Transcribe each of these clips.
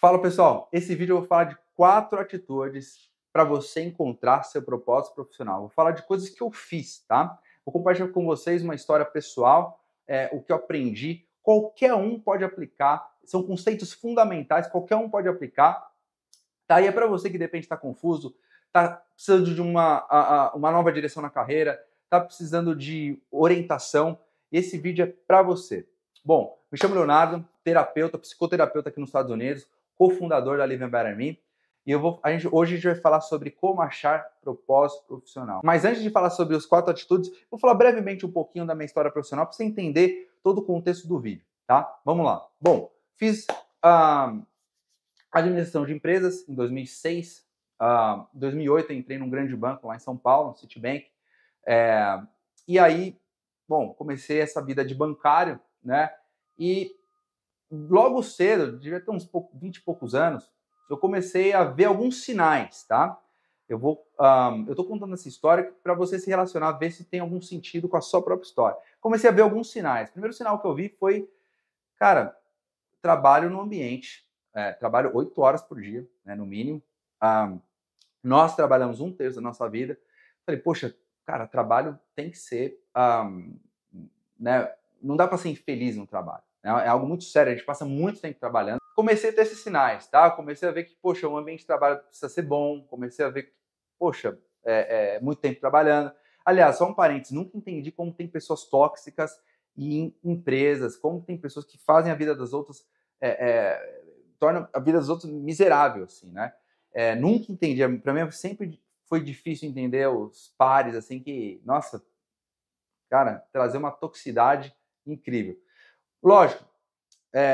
Fala pessoal, esse vídeo eu vou falar de 4 atitudes para você encontrar seu propósito profissional. Vou falar de coisas que eu fiz, tá? Vou compartilhar com vocês uma história pessoal, o que eu aprendi. Qualquer um pode aplicar, são conceitos fundamentais, qualquer um pode aplicar. Tá? E é para você que de repente está confuso, está precisando de uma nova direção na carreira, está precisando de orientação. Esse vídeo é para você. Bom, me chamo Leonardo, terapeuta, psicoterapeuta aqui nos Estados Unidos, cofundador da Live Better Me. E hoje a gente vai falar sobre como achar propósito profissional. Mas antes de falar sobre as 4 atitudes, vou falar brevemente um pouquinho da minha história profissional para você entender todo o contexto do vídeo, tá? Vamos lá. Bom, fiz administração de empresas em 2006. Em 2008 eu entrei num grande banco lá em São Paulo, no Citibank. E aí, bom, comecei essa vida de bancário, né? E logo cedo, devia ter uns 20 e poucos anos, eu comecei a ver alguns sinais, tá? Eu tô contando essa história para você se relacionar, ver se tem algum sentido com a sua própria história. Comecei a ver alguns sinais. O primeiro sinal que eu vi foi, cara, trabalho no ambiente, trabalho 8 horas por dia, né, no mínimo. Nós trabalhamos 1/3 da nossa vida. Falei, poxa, cara, trabalho tem que ser, né, não dá para ser infeliz no trabalho. É algo muito sério, a gente passa muito tempo trabalhando. Comecei a ter esses sinais, tá? Comecei a ver que, poxa, o ambiente de trabalho precisa ser bom. Comecei a ver que, poxa, muito tempo trabalhando. Aliás, só um parênteses, nunca entendi como tem pessoas tóxicas em empresas, como tem pessoas que fazem a vida das outras, tornam a vida dos outros miserável, assim, né? Nunca entendi. Para mim sempre foi difícil entender os pares, assim, que, nossa, cara, trazer uma toxicidade incrível. Lógico,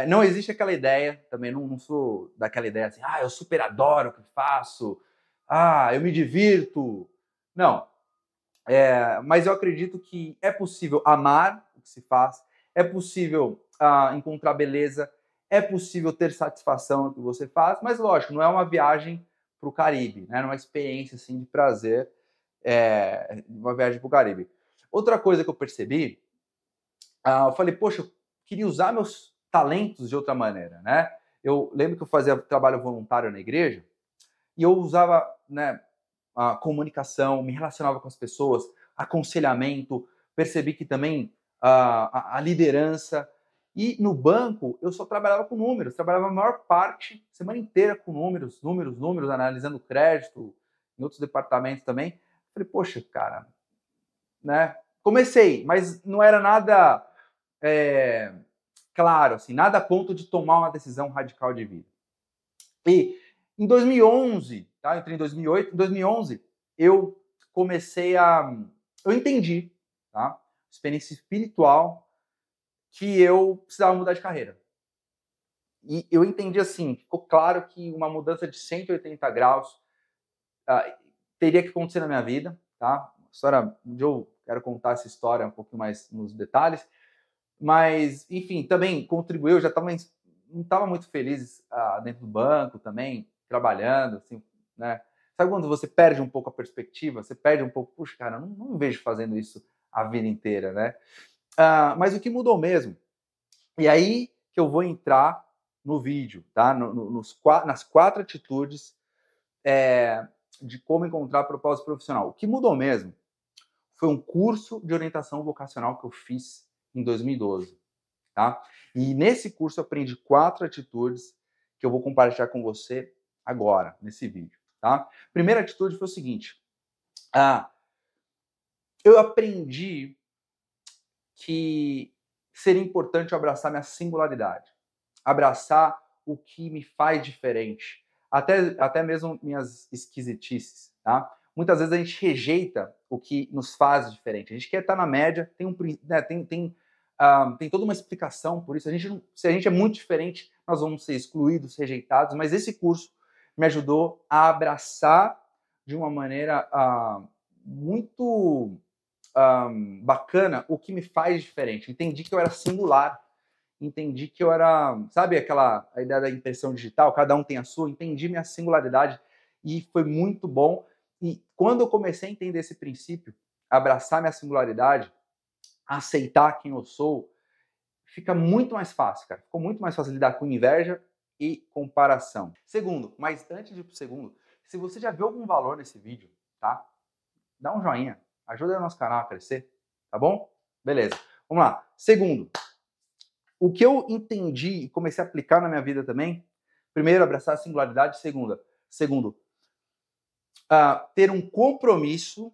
não existe aquela ideia, também não sou daquela ideia assim, eu super adoro o que faço, eu me divirto. Não, mas eu acredito que é possível amar o que se faz, é possível encontrar beleza, é possível ter satisfação no que você faz, mas lógico, não é uma viagem para o Caribe, né? Não é uma experiência assim, de prazer, uma viagem para o Caribe. Outra coisa que eu percebi, eu falei, poxa, eu queria usar meus talentos de outra maneira, né? Eu lembro que eu fazia trabalho voluntário na igreja e eu usava, né, a comunicação, me relacionava com as pessoas, aconselhamento, percebi que também a liderança. E no banco eu só trabalhava com números, trabalhava a maior parte, semana inteira com números, analisando crédito, em outros departamentos também. Falei, poxa, cara, né? Comecei, mas não era nada claro, assim, nada a ponto de tomar uma decisão radical de vida. E em 2011, tá? Eu entrei em 2008, em 2011 eu comecei eu entendi, tá? Experiência espiritual, que eu precisava mudar de carreira. E eu entendi assim, ficou claro que uma mudança de 180 graus teria que acontecer na minha vida, tá? História, eu quero contar essa história um pouquinho mais nos detalhes, mas, enfim, também contribuiu, eu já não estava muito feliz dentro do banco também, trabalhando, assim, né? Sabe quando você perde um pouco a perspectiva? Você perde um pouco, puxa, cara, não me vejo fazendo isso a vida inteira, né? Mas o que mudou mesmo, e aí que eu vou entrar no vídeo, tá? Nas 4 atitudes de como encontrar propósito profissional. O que mudou mesmo foi um curso de orientação vocacional que eu fiz em 2012. Tá? E nesse curso eu aprendi 4 atitudes que eu vou compartilhar com você agora, nesse vídeo. Tá? Primeira atitude foi o seguinte, eu aprendi que seria importante eu abraçar minha singularidade, abraçar o que me faz diferente, até mesmo minhas esquisitices. Tá? Muitas vezes a gente rejeita o que nos faz diferente, a gente quer estar na média, tem toda uma explicação por isso. Se a gente é muito diferente, nós vamos ser excluídos, rejeitados, mas esse curso me ajudou a abraçar de uma maneira muito bacana o que me faz diferente. Entendi que eu era singular, entendi que eu era, sabe a ideia da impressão digital, cada um tem a sua, entendi minha singularidade e foi muito bom. E quando eu comecei a entender esse princípio, abraçar minha singularidade, aceitar quem eu sou, fica muito mais fácil, cara. Ficou muito mais fácil lidar com inveja, e comparação. Segundo, mas antes de ir pro segundo, se você já viu algum valor nesse vídeo, tá? Dá um joinha, ajuda o nosso canal a crescer, tá bom? Beleza, vamos lá. Segundo, o que eu entendi e comecei a aplicar na minha vida também, primeiro, abraçar a singularidade, segundo, ter um compromisso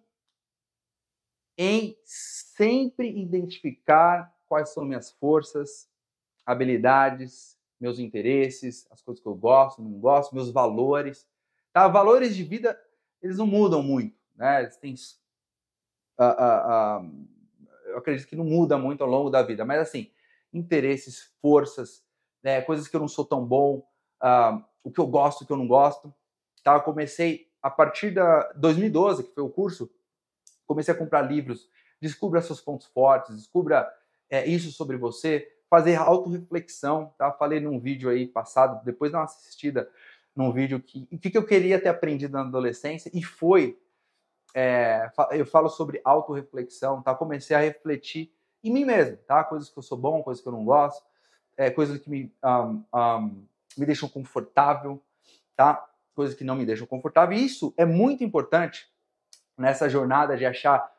em sempre identificar quais são minhas forças, habilidades, meus interesses, as coisas que eu gosto, não gosto, meus valores. Tá? Valores de vida, eles não mudam muito, né? Eles têm, eu acredito que não muda muito ao longo da vida, mas assim, interesses, forças, né, coisas que eu não sou tão bom, o que eu gosto, o que eu não gosto. Tá? Eu comecei, a partir da 2012, que foi o curso, comecei a comprar livros, descubra seus pontos fortes, descubra isso sobre você, fazer autorreflexão, tá? Falei num vídeo aí passado, depois dá uma assistida num vídeo o que eu queria ter aprendido na adolescência, e foi, eu falo sobre autorreflexão, tá? Comecei a refletir em mim mesmo, tá? Coisas que eu sou bom, coisas que eu não gosto, coisas que me deixam confortável, tá? Coisas que não me deixam confortável, e isso é muito importante nessa jornada de achar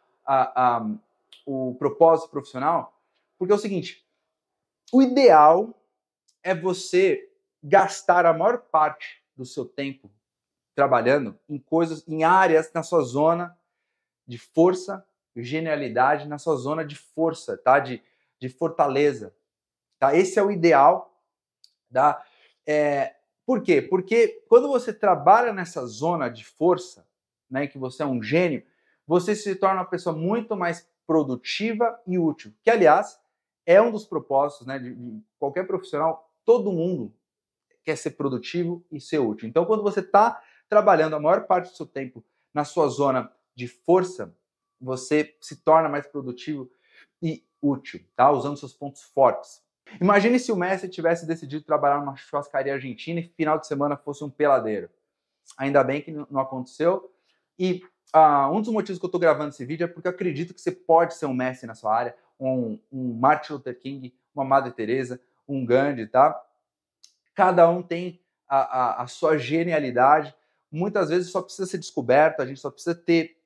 o propósito profissional, porque é o seguinte, o ideal é você gastar a maior parte do seu tempo trabalhando em coisas, em áreas na sua zona de força, genialidade, na sua zona de força, tá? De fortaleza, tá? Esse é o ideal, tá? Por quê? Porque quando você trabalha nessa zona de força, né, que você é um gênio, você se torna uma pessoa muito mais produtiva e útil. Que, aliás, é um dos propósitos, né, de qualquer profissional. Todo mundo quer ser produtivo e ser útil. Então, quando você está trabalhando a maior parte do seu tempo na sua zona de força, você se torna mais produtivo e útil, tá? Usando seus pontos fortes. Imagine se o Messi tivesse decidido trabalhar numa churrascaria argentina e final de semana fosse um peladeiro. Ainda bem que não aconteceu. E um dos motivos que eu estou gravando esse vídeo é porque eu acredito que você pode ser um Messi na sua área, um Martin Luther King, uma Madre Teresa, um Gandhi, tá? Cada um tem a sua genialidade. Muitas vezes só precisa ser descoberto, a gente só precisa ter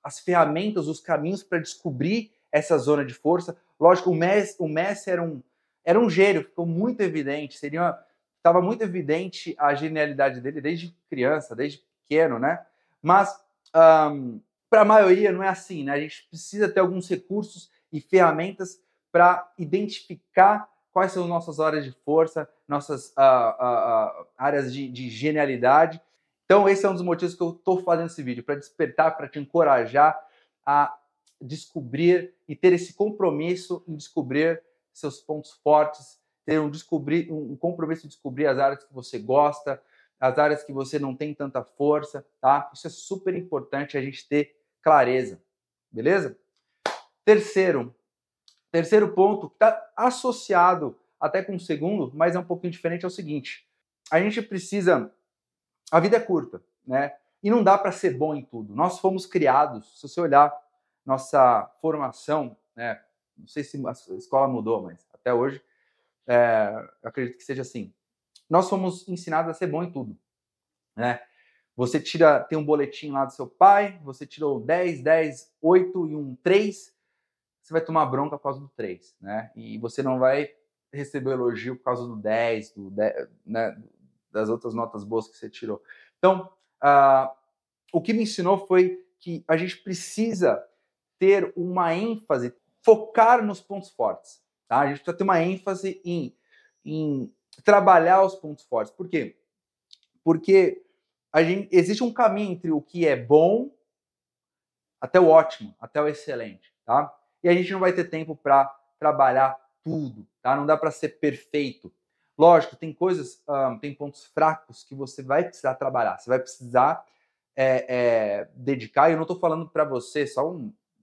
as ferramentas, os caminhos para descobrir essa zona de força. Lógico, o Messi era um gênio, ficou muito evidente, estava muito evidente a genialidade dele desde criança, desde pequeno, né? Mas para a maioria não é assim, né? A gente precisa ter alguns recursos e ferramentas para identificar quais são nossas áreas de força, nossas áreas de genialidade. Então, esse é um dos motivos que eu estou fazendo esse vídeo, para despertar, para te encorajar a descobrir e ter esse compromisso em descobrir seus pontos fortes, ter um compromisso em descobrir as áreas que você gosta, as áreas que você não tem tanta força, tá? Isso é super importante a gente ter clareza, beleza? Terceiro ponto, que está associado até com o segundo, mas é um pouquinho diferente, é o seguinte, a gente precisa, a vida é curta, né? E não dá para ser bom em tudo. Nós fomos criados, se você olhar nossa formação, né? Não sei se a escola mudou, mas até hoje, eu acredito que seja assim. Nós fomos ensinados a ser bom em tudo, né? Você tem um boletim lá do seu pai, você tirou 10, 10, 8 e um 3, você vai tomar bronca por causa do 3, né? E você não vai receber elogio por causa do 10, né? Das outras notas boas que você tirou. Então, o que me ensinou foi que a gente precisa ter uma ênfase, focar nos pontos fortes, tá? A gente precisa ter uma ênfase em trabalhar os pontos fortes. Por quê? Porque existe um caminho entre o que é bom até o ótimo, até o excelente, tá? E a gente não vai ter tempo para trabalhar tudo, tá? Não dá para ser perfeito. Lógico, tem coisas, tem pontos fracos que você vai precisar trabalhar, você vai precisar dedicar, e eu não estou falando para você,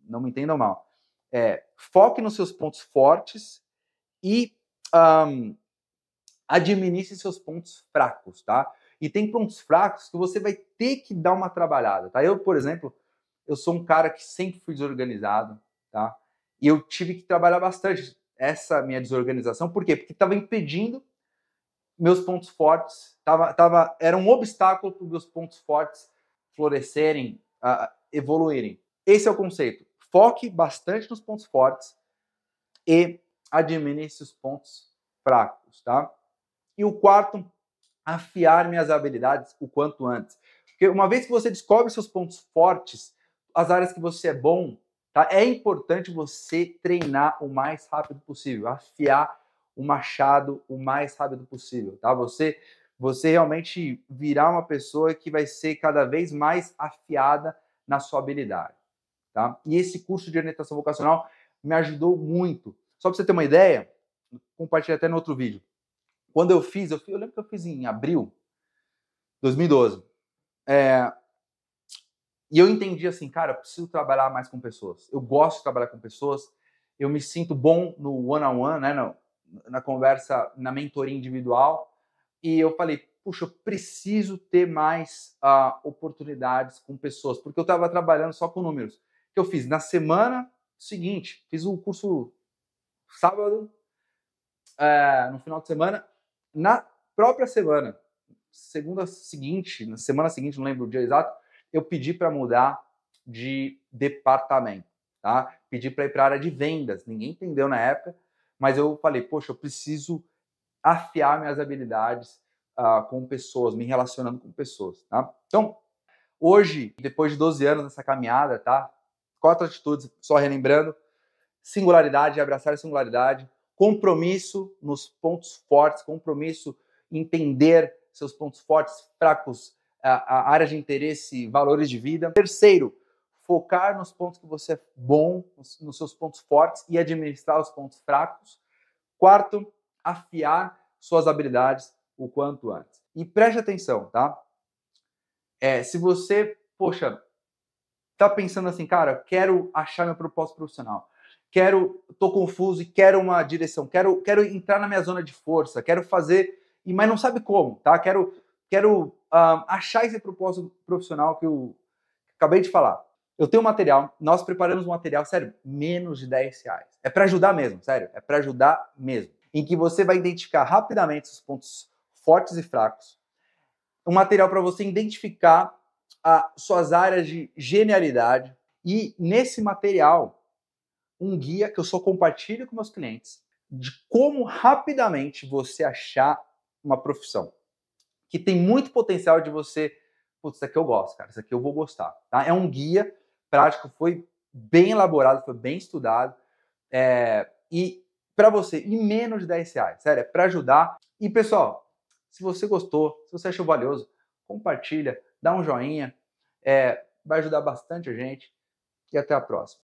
não me entendam mal, foque nos seus pontos fortes e administre seus pontos fracos, tá? E tem pontos fracos que você vai ter que dar uma trabalhada, tá? Eu, por exemplo, eu sou um cara que sempre fui desorganizado, tá? E eu tive que trabalhar bastante essa minha desorganização. Por quê? Porque estava impedindo meus pontos fortes, era um obstáculo para os meus pontos fortes florescerem, evoluírem. Esse é o conceito. Foque bastante nos pontos fortes e administre os pontos fracos, tá? E o quarto, afiar minhas habilidades o quanto antes. Porque uma vez que você descobre seus pontos fortes, as áreas que você é bom, tá? É importante você treinar o mais rápido possível, afiar o machado o mais rápido possível, tá? Você realmente virar uma pessoa que vai ser cada vez mais afiada na sua habilidade, tá? E esse curso de orientação vocacional me ajudou muito. Só para você ter uma ideia, compartilhei até no outro vídeo. Quando eu lembro que eu fiz em abril de 2012. E eu entendi assim, cara, eu preciso trabalhar mais com pessoas. Eu gosto de trabalhar com pessoas. Eu me sinto bom no one-on-one, né, na conversa, na mentoria individual. E eu falei, puxa, eu preciso ter mais oportunidades com pessoas, porque eu estava trabalhando só com números. O que eu fiz? Na semana seguinte, fiz o curso sábado, no final de semana, na própria semana, segunda seguinte, na semana seguinte, não lembro o dia exato, eu pedi para mudar de departamento, tá? Pedi para ir para a área de vendas. Ninguém entendeu na época, mas eu falei, poxa, eu preciso afiar minhas habilidades com pessoas, me relacionando com pessoas, tá? Então, hoje, depois de 12 anos nessa caminhada, tá? 4 atitudes, só relembrando: singularidade, abraçar a singularidade, compromisso nos pontos fortes, compromisso em entender seus pontos fortes, fracos, a área de interesse, valores de vida. Terceiro, focar nos pontos que você é bom, nos seus pontos fortes e administrar os pontos fracos. Quarto, afiar suas habilidades o quanto antes. E preste atenção, tá? Se você, poxa, tá pensando assim, cara, quero achar meu propósito profissional, tô confuso e quero uma direção, quero entrar na minha zona de força, quero fazer, mas não sabe como, tá? Quero achar esse propósito profissional que eu acabei de falar. Eu tenho um material, nós preparamos um material, sério, menos de R$10. É para ajudar mesmo, sério, é para ajudar mesmo. Em que você vai identificar rapidamente os pontos fortes e fracos. Um material para você identificar suas áreas de genialidade. E nesse material, um guia que eu só compartilho com meus clientes de como rapidamente você achar uma profissão que tem muito potencial de você, putz, isso aqui eu gosto, cara, isso aqui eu vou gostar, tá? É um guia prático, foi bem elaborado, foi bem estudado, e para você, em menos de R$10, sério, é para ajudar. E pessoal, se você gostou, se você achou valioso, compartilha, dá um joinha, vai ajudar bastante a gente, e até a próxima.